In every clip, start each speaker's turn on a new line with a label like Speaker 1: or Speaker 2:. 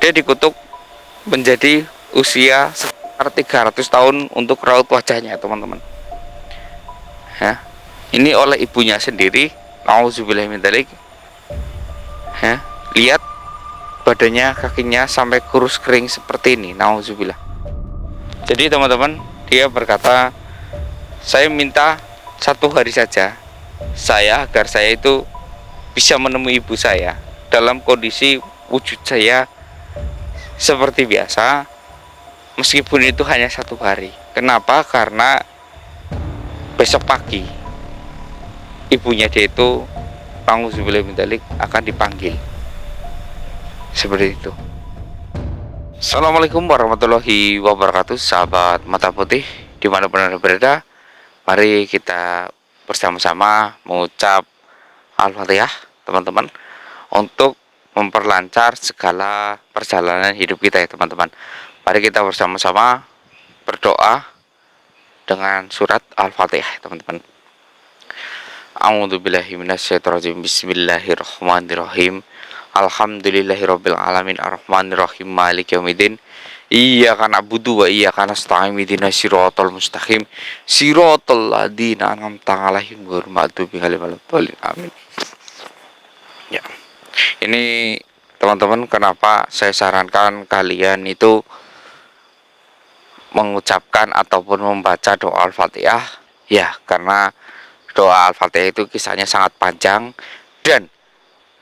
Speaker 1: Dia dikutuk menjadi usia sekitar 300 tahun untuk raut wajahnya, teman-teman. Ya, ini oleh ibunya sendiri. Nauzubillah min dzalik. Ya, lihat badannya, kakinya sampai kurus kering seperti ini. Nauzubillah. Jadi teman-teman, dia berkata, saya minta 1 hari saja agar saya itu bisa menemui ibu saya dalam kondisi wujud saya seperti biasa, meskipun itu hanya 1 hari. Kenapa? Karena besok pagi ibunya dia itu, nauzubillah min dzalik, akan dipanggil. Seperti itu. Assalamualaikum warahmatullahi wabarakatuh, sahabat mata putih dimanapun Anda berada. Mari kita bersama-sama mengucap Al-Fatihah, teman-teman, untuk memperlancar segala perjalanan hidup kita ya, teman-teman. Mari kita bersama-sama berdoa dengan surat Al-Fatihah, teman-teman. A'udzubillahi minasyaitonirrajim. Bismillahirrahmanirrahim. Alhamdulillahirabbil alamin arrahmanirrahim maliki yaumiddin. Iyyaka na'budu wa iyyaka nasta'in ihdinas siratal mustaqim siratal ladzina an'amta 'alaihim ghairil maghdubi 'alaihim waladdallin. Amin. Ya. Ini teman-teman, kenapa saya sarankan kalian itu mengucapkan ataupun membaca doa Al-Fatihah? Ya, karena doa Al-Fatihah itu kisahnya sangat panjang, dan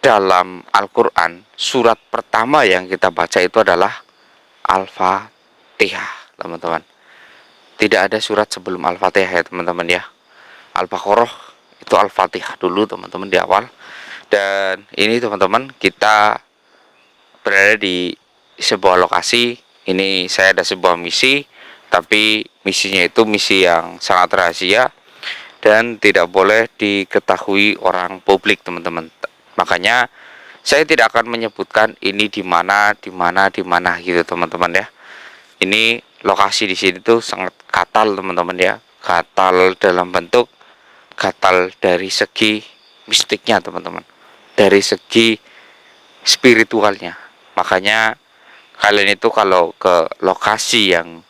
Speaker 1: dalam Al-Quran surat pertama yang kita baca itu adalah Al-Fatihah, teman-teman. Tidak ada surat sebelum Al-Fatihah ya, teman-teman ya. Al-Baqarah itu Al-Fatihah dulu, teman-teman, di awal. Dan ini teman-teman, kita berada di sebuah lokasi. Ini saya ada sebuah misi, tapi misinya itu misi yang sangat rahasia dan tidak boleh diketahui orang publik, teman-teman. Makanya saya tidak akan menyebutkan ini di mana gitu, teman-teman ya. Ini lokasi di sini tuh sangat katal, teman-teman ya. Katal dalam bentuk, katal dari segi mistiknya, teman-teman, dari segi spiritualnya. Makanya kalian itu kalau ke lokasi yang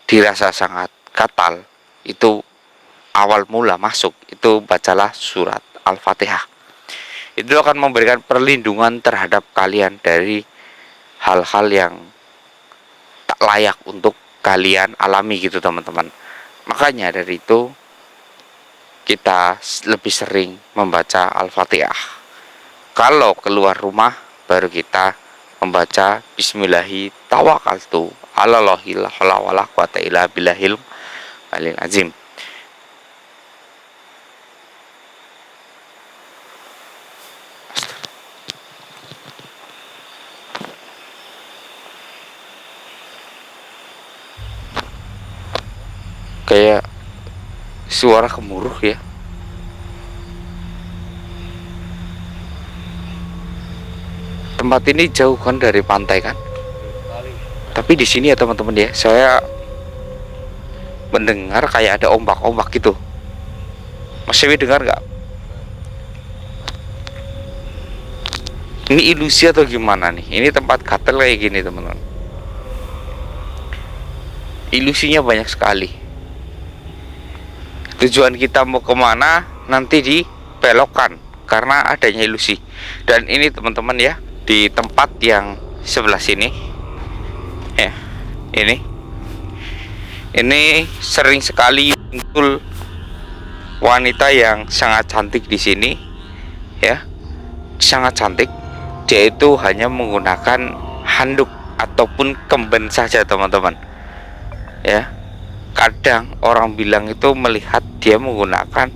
Speaker 1: dirasa sangat katal, itu awal mula masuk itu bacalah surat Al-Fatihah. Itu akan memberikan perlindungan terhadap kalian dari hal-hal yang tak layak untuk kalian alami gitu, teman-teman. Makanya dari itu kita lebih sering membaca Al-Fatihah. Kalau keluar rumah baru kita membaca Bismillahi tawakkaltu 'alallahi la haula wala quwata illa billahil aliyil azim. Kayak suara gemuruh ya. Tempat ini jauh kan dari pantai kan? Tapi di sini ya, teman-teman ya, saya mendengar kayak ada ombak-ombak gitu. Mas Dewi dengar nggak? Ini ilusi atau gimana nih? Ini tempat gatel kayak gini, teman-teman. Ilusinya banyak sekali. Tujuan kita mau kemana nanti dibelokkan karena adanya ilusi. Dan ini teman-teman ya, di tempat yang sebelah sini ya, ini sering sekali muncul wanita yang sangat cantik di sini ya, sangat cantik. Dia itu hanya menggunakan handuk ataupun kemben saja, teman-teman ya. Kadang orang bilang itu melihat dia menggunakan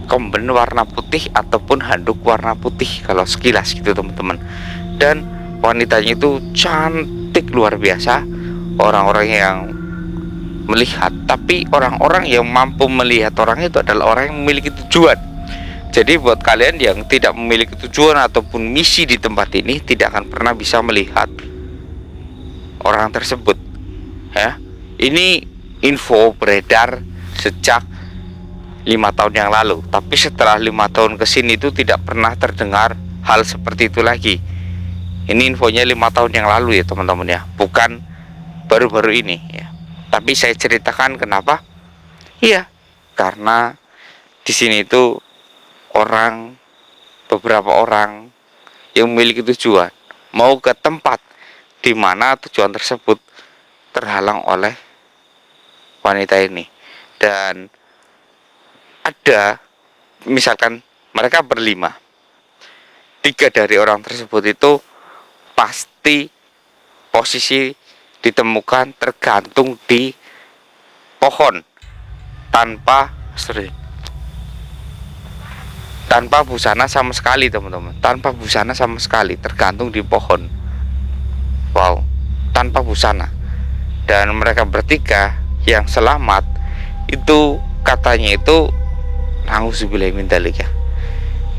Speaker 1: kemben warna putih ataupun handuk warna putih kalau sekilas gitu, teman-teman. Dan wanitanya itu cantik luar biasa. Orang-orang yang melihat, tapi orang-orang yang mampu melihat orang itu adalah orang yang memiliki tujuan. Jadi buat kalian yang tidak memiliki tujuan ataupun misi di tempat ini, tidak akan pernah bisa melihat orang tersebut ya. Ini info beredar sejak 5 tahun yang lalu, tapi setelah 5 tahun kesini itu tidak pernah terdengar hal seperti itu lagi Ini infonya 5 tahun yang lalu ya teman-teman ya, bukan baru-baru ini ya. Tapi saya ceritakan kenapa? Iya, karena di sini itu beberapa orang yang memiliki tujuan mau ke tempat di mana tujuan tersebut terhalang oleh wanita ini. Dan ada, misalkan mereka berlima, 3 dari orang tersebut itu pasti posisi ditemukan tergantung di pohon tanpa busana sama sekali teman-teman, tanpa busana sama sekali, tergantung di pohon. Wow, tanpa busana. Dan mereka bertiga yang selamat itu katanya itu, nauzubillah min dzalik ya,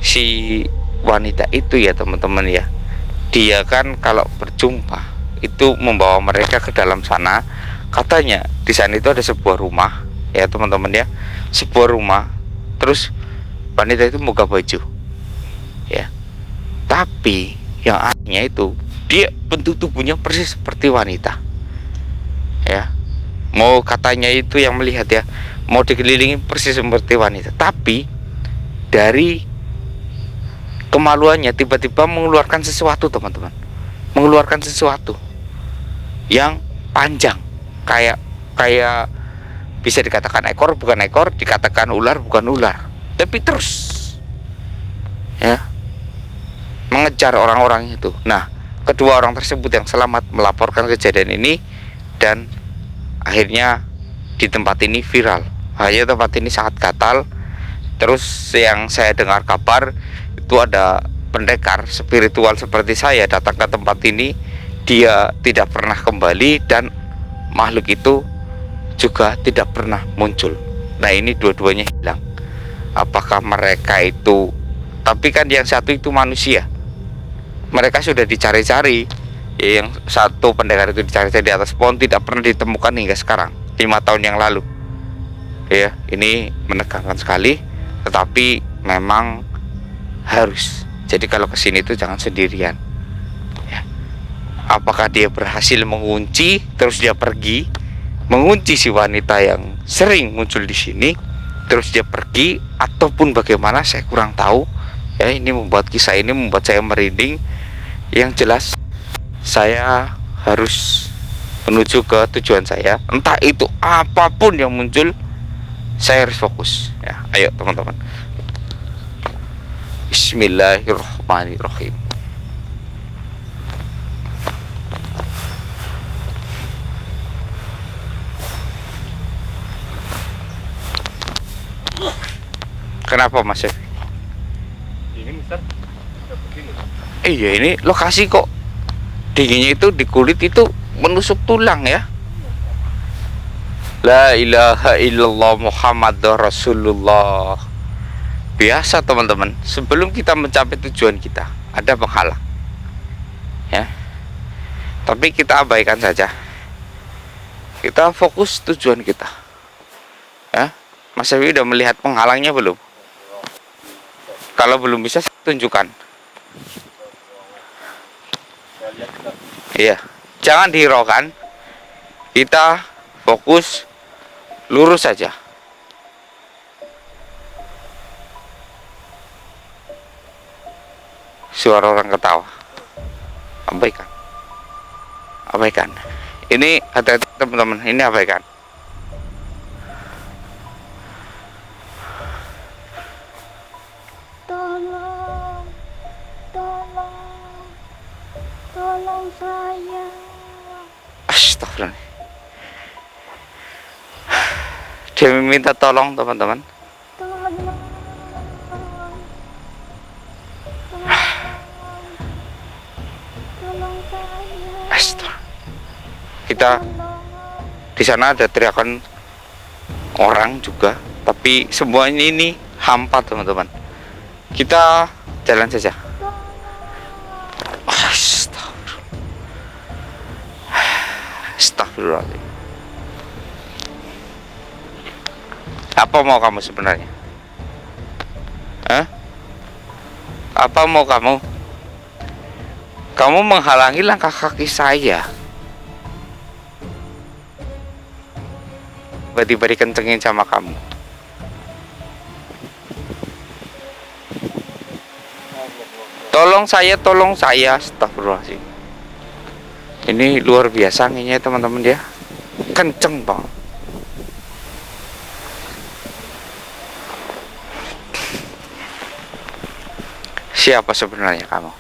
Speaker 1: si wanita itu ya teman-teman ya, dia kan kalau berjumpa itu membawa mereka ke dalam sana. Katanya di sana itu ada sebuah rumah ya teman-teman ya, sebuah rumah. Terus wanita itu buka baju ya, tapi yang anehnya itu dia bentuk tubuhnya persis seperti wanita ya. Mau katanya itu yang melihat ya, mau dikelilingi persis seperti wanita, tapi dari kemaluannya tiba-tiba mengeluarkan sesuatu teman-teman, mengeluarkan sesuatu yang panjang, kayak kayak bisa dikatakan ekor bukan ekor, dikatakan ular bukan ular, tapi terus ya mengejar orang-orang itu. Nah, kedua orang tersebut yang selamat melaporkan kejadian ini, dan akhirnya di tempat ini viral. Hanya tempat ini sangat gatal. Terus yang saya dengar kabar itu ada pendekar spiritual seperti saya datang ke tempat ini, dia tidak pernah kembali dan makhluk itu juga tidak pernah muncul. Nah, ini dua-duanya hilang. Apakah mereka itu, tapi kan yang satu itu manusia, mereka sudah dicari-cari ya, yang satu pendekar itu dicari-cari di atas pohon, tidak pernah ditemukan hingga sekarang, 5 tahun yang lalu ya. Ini menegangkan sekali, tetapi memang harus. Jadi kalau kesini itu jangan sendirian ya. Apakah dia berhasil mengunci terus dia pergi, mengunci si wanita yang sering muncul di sini terus dia pergi, ataupun bagaimana, saya kurang tahu ya. Ini membuat kisah ini membuat saya merinding. Yang jelas saya harus menuju ke tujuan saya, entah itu apapun yang muncul, saya harus fokus ya. Ayo teman-teman, bismillahirrahmanirrahim. Kenapa Mas?
Speaker 2: Ini Mister,
Speaker 1: Iya, ini lokasi kok dinginnya itu di kulit itu menusuk tulang ya. La ilaha illallah Muhammadur Rasulullah. Biasa teman-teman, sebelum kita mencapai tujuan kita ada penghalang ya, tapi kita abaikan saja. Kita fokus tujuan kita ya. Mas Ewi udah melihat penghalangnya belum? Kalau belum bisa saya tunjukkan. Iya, jangan dihiraukan, kita fokus lurus saja. Suara orang ketawa, abaikan, abaikan. Ini hati-hati teman-teman, ini abaikan.
Speaker 3: Tolong, tolong, tolong saya.
Speaker 1: Astagfirullah. Dia meminta tolong teman-teman.
Speaker 3: Tolong, tolong saya.
Speaker 1: Astagfirullah. Kita
Speaker 3: Tolong.
Speaker 1: di sana ada teriakan orang juga, tapi semuanya ini hampa teman-teman. Kita jalan saja. Astagfirullah. Astagfirullahaladzim. Apa mau kamu sebenarnya? Hah? Apa mau kamu? Kamu menghalangi langkah kaki saya. Tiba-tiba dikencengin sama kamu. Tolong saya. Astagfirullahaladzim. Ini luar biasa anginnya teman-teman ya. Kenceng banget. Siapa sebenarnya kamu?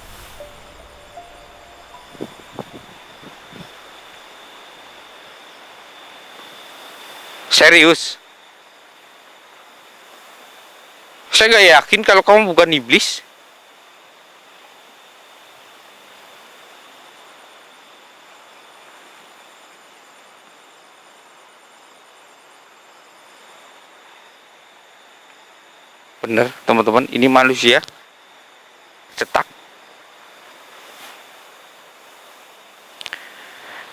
Speaker 1: Serius? Saya gak yakin kalau kamu bukan iblis. Bener teman-teman, ini manusia cetak.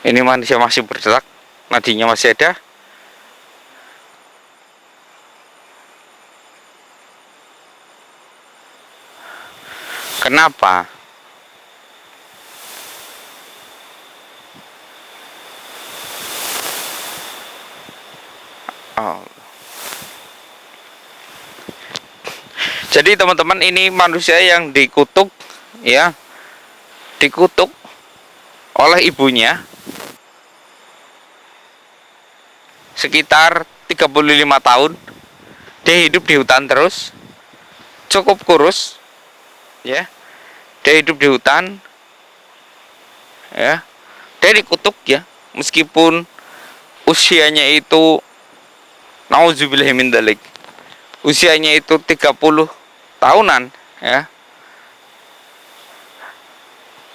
Speaker 1: Ini manusia masih bercetak, nadinya masih ada. Kenapa? Oh. Jadi teman-teman, ini manusia yang dikutuk, ya, dikutuk oleh ibunya sekitar 35 tahun. Dia hidup di hutan terus, cukup kurus, ya. Dia hidup di hutan, ya. Dia dikutuk, ya, meskipun usianya itu, nauzubillah min dzalik, usianya itu 30 tahunan, ya.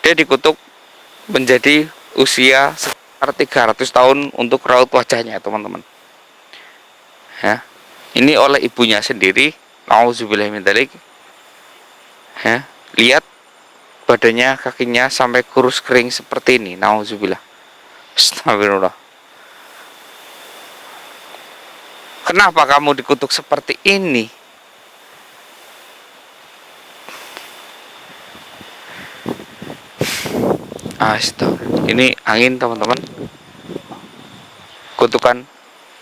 Speaker 1: Dia dikutuk menjadi usia sekitar 300 tahun untuk raut wajahnya, teman-teman. Ya. Ini oleh ibunya sendiri, nauzubillah min dzalik. Ya, lihat badannya, kakinya sampai kurus kering seperti ini, nauzubillah. Astagfirullah. Kenapa kamu dikutuk seperti ini? Astagfirullah. Ini angin teman-teman. Kutukan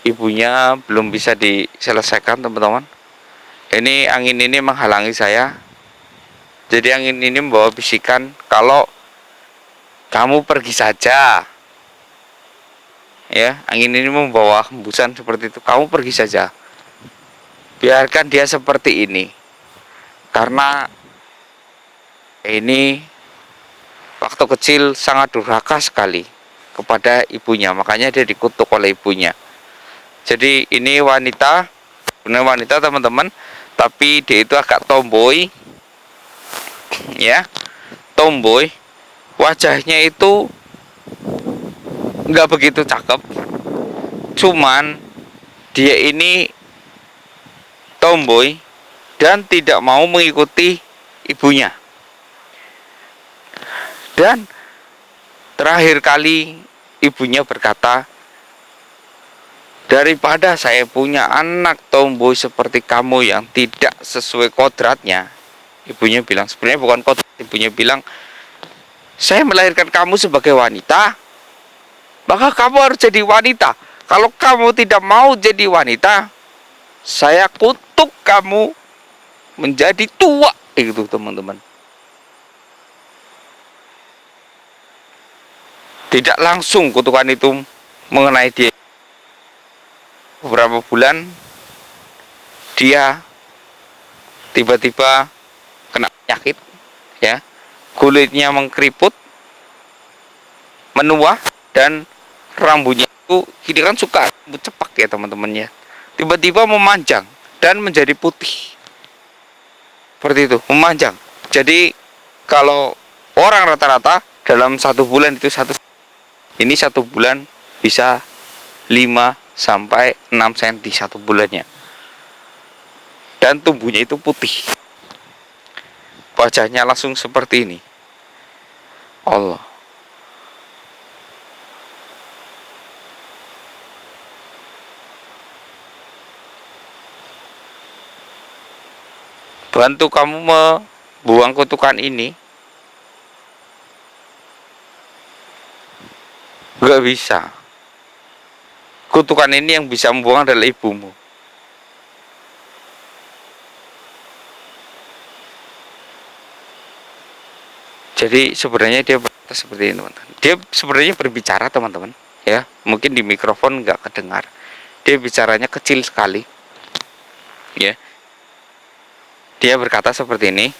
Speaker 1: ibunya belum bisa diselesaikan teman-teman. Ini angin ini menghalangi saya. Jadi angin ini membawa bisikan kalau kamu pergi saja. Ya, angin ini membawa hembusan seperti itu. Kamu pergi saja. Biarkan dia seperti ini. Karena ini waktu kecil sangat durhaka sekali kepada ibunya, makanya dia dikutuk oleh ibunya. Jadi ini wanita, benar wanita teman-teman, tapi dia itu agak tomboy, ya, tomboy. Wajahnya itu nggak begitu cakep, cuman dia ini tomboy dan tidak mau mengikuti ibunya. Dan terakhir kali ibunya berkata, daripada saya punya anak tomboy seperti kamu yang tidak sesuai kodratnya, ibunya bilang, sebenarnya bukan kodrat, ibunya bilang, saya melahirkan kamu sebagai wanita, maka kamu harus jadi wanita. Kalau kamu tidak mau jadi wanita, saya kutuk kamu menjadi tua. Itu teman-teman. Tidak langsung kutukan itu mengenai dia. Beberapa bulan dia tiba-tiba kena penyakit, ya, kulitnya mengkeriput, menua, dan rambutnya itu, ini kan suka rambut cepak ya teman-temannya, tiba-tiba memanjang dan menjadi putih seperti itu, memanjang. Jadi kalau orang rata-rata dalam 1 bulan itu ini 1 bulan bisa 5 sampai 6 cm 1 bulannya. Dan tubuhnya itu putih. Wajahnya langsung seperti ini. Allah. Bantu kamu membuang kutukan ini. Nggak bisa. Kutukan ini yang bisa membuang adalah ibumu. Jadi sebenarnya dia berkata seperti ini, teman-teman. Dia sebenarnya berbicara, teman-teman. Ya, mungkin di mikrofon nggak kedengar. Dia bicaranya kecil sekali. Ya, dia berkata seperti ini.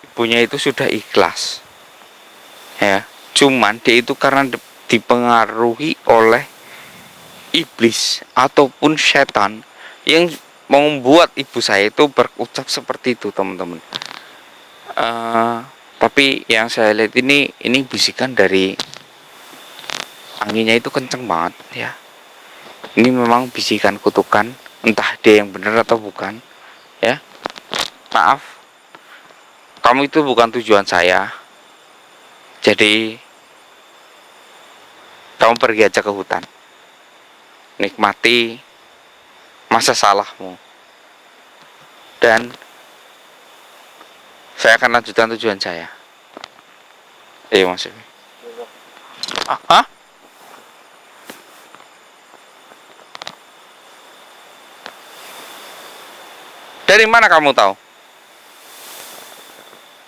Speaker 1: Ibunya itu sudah ikhlas. Ya, cuman dia itu karena dipengaruhi oleh iblis ataupun setan yang membuat ibu saya itu berucap seperti itu, teman-teman. Tapi yang saya lihat ini bisikan dari anginnya itu kenceng banget ya. Ini memang bisikan kutukan, entah dia yang benar atau bukan ya. Maaf, kamu itu bukan tujuan saya. Jadi kamu pergi aja ke hutan, nikmati masa salahmu, dan saya akan lanjutkan tujuan saya. Mas Evi. Hah? Dari mana kamu tahu?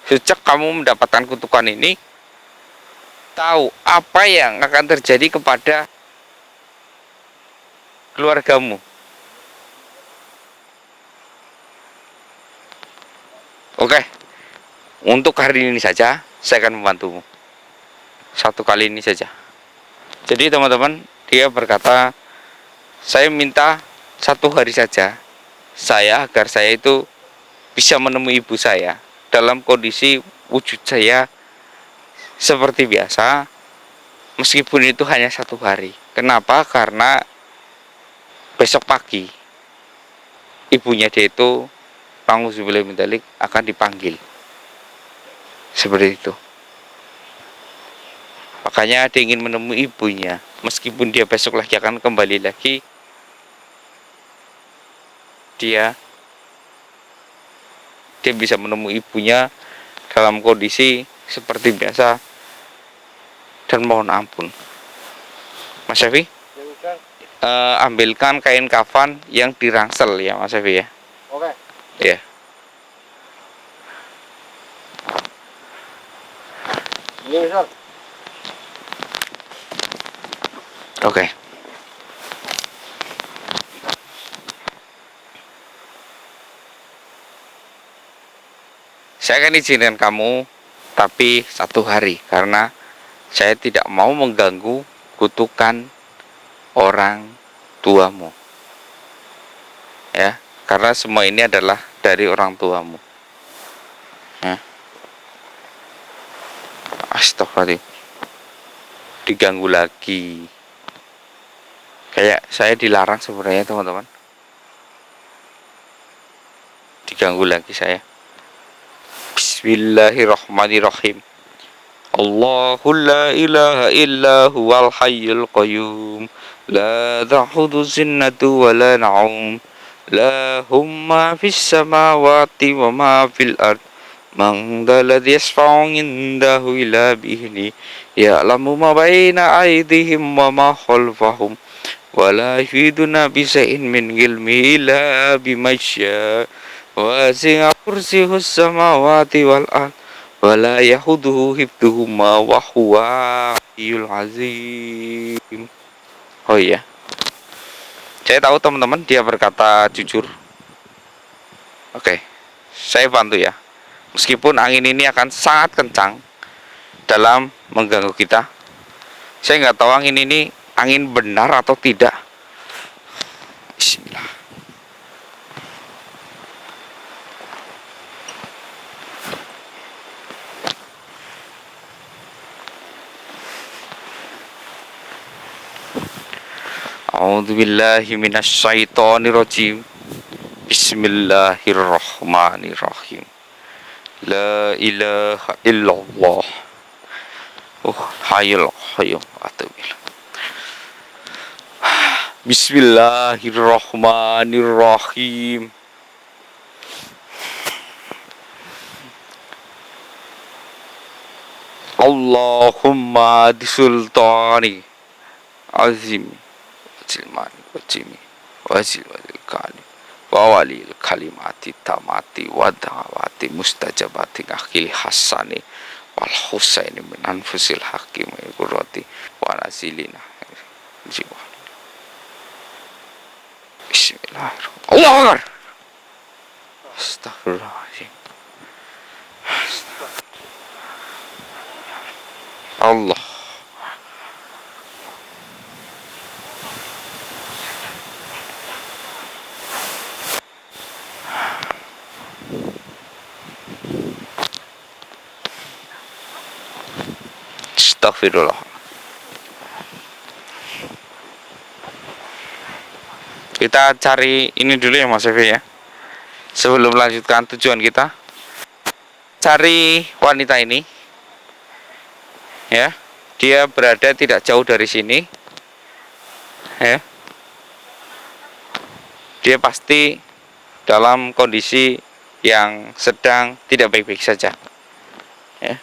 Speaker 1: Sejak kamu mendapatkan kutukan ini, tahu apa yang akan terjadi kepada keluargamu. Oke, untuk hari ini saja saya akan membantumu. Satu kali ini saja. Jadi teman-teman, dia berkata, saya minta 1 hari saja agar saya itu bisa menemui ibu saya dalam kondisi wujud saya seperti biasa, meskipun itu hanya 1 hari. Kenapa? Karena besok pagi ibunya dia itu Nauzubillah min dzalik akan dipanggil. Seperti itu. Makanya dia ingin menemui ibunya, meskipun dia besok lagi akan kembali lagi, dia bisa menemui ibunya dalam kondisi seperti biasa dan mohon ampun. Mas Syafi, ambilkan kain kafan yang dirangsel ya Mas Syafi ya.
Speaker 2: Oke.
Speaker 1: Ya.
Speaker 2: Ini Ustaz.
Speaker 1: Oke. Saya akan izinkan kamu, tapi 1 hari, karena saya tidak mau mengganggu kutukan orang tuamu. Ya, karena semua ini adalah dari orang tuamu. Ya. Astagfirullah. Diganggu lagi. Kayak saya dilarang sebenarnya, teman-teman. Diganggu lagi saya. Bismillahirrahmanirrahim. Allahu la ilaha illa huwal hayyul qayyum. La ta'khudhu sinatu wa la na'um. Lahumma fis samawati wa ma fil ard. Man dalladhi yasfa'u indahu ila bihni. Ya'lamu ma baina aydihim wa ma khalfahum. Wa la yuhiduna bisa'in min ilmi illa bima syaa. Wasi'a kursiyuhus samawati wal ard. Wala yahuduhu hifduhuma wa huwa al azim. Oh iya, saya tahu teman-teman dia berkata jujur. Oke, saya bantu ya. Meskipun angin ini akan sangat kencang dalam mengganggu kita, saya nggak tahu angin ini angin benar atau tidak. Bismillah. A'udzubillahi minasyaitonirrajim. Bismillahirrahmanirrahim. La ilaha illallah. Hayyul qayyum. Bismillahirrahmanirrahim. Allahumma disultani azimi wajilmani wajimi wajil wajil kali wawalil kalimati tamati wadawati mustajabati akhili hasani wal husaini min anfusil hakim qurrati wa nasilina jiwa. Bismillahirrahmanirrahim. Allahu Akbar. Astagfirullahaladzim. Allah. Astagfirullah. Kita cari ini dulu ya Mas Evi ya. Sebelum melanjutkan tujuan kita, cari wanita ini ya. Dia berada tidak jauh dari sini ya. Dia pasti dalam kondisi yang sedang tidak baik-baik saja ya.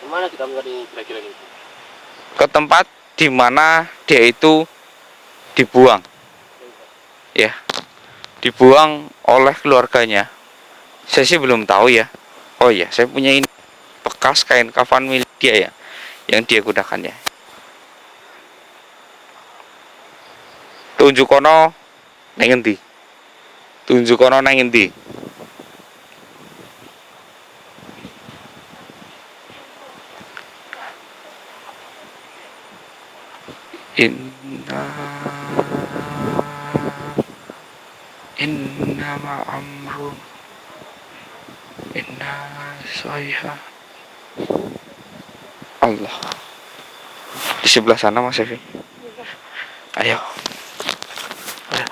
Speaker 2: Kemana kita mencari kira-kira ini?
Speaker 1: Ke tempat di mana dia itu dibuang ya, dibuang oleh keluarganya. Saya sih belum tahu ya. Oh ya, saya punya ini bekas kain kafan milik dia ya, yang dia gunakan ya. Tunjuk kono nang endi? Tunjuk kono nang endi? Inna ma'amru inna soiha Allah. Di sebelah sana Mas Evi. Ayo. Ayo.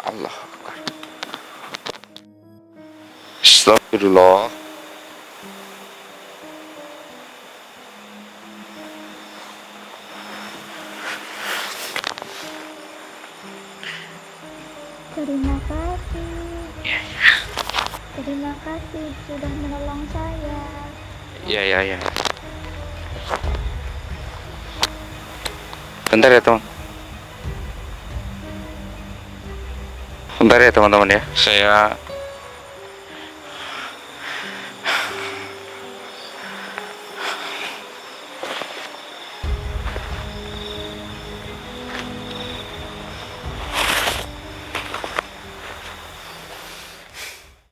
Speaker 1: Allah Akbar. Astagfirullah.
Speaker 3: Terima kasih. Terima kasih sudah menolong saya.
Speaker 1: Iya. Bentar ya teman. Bentar ya teman-teman ya. Saya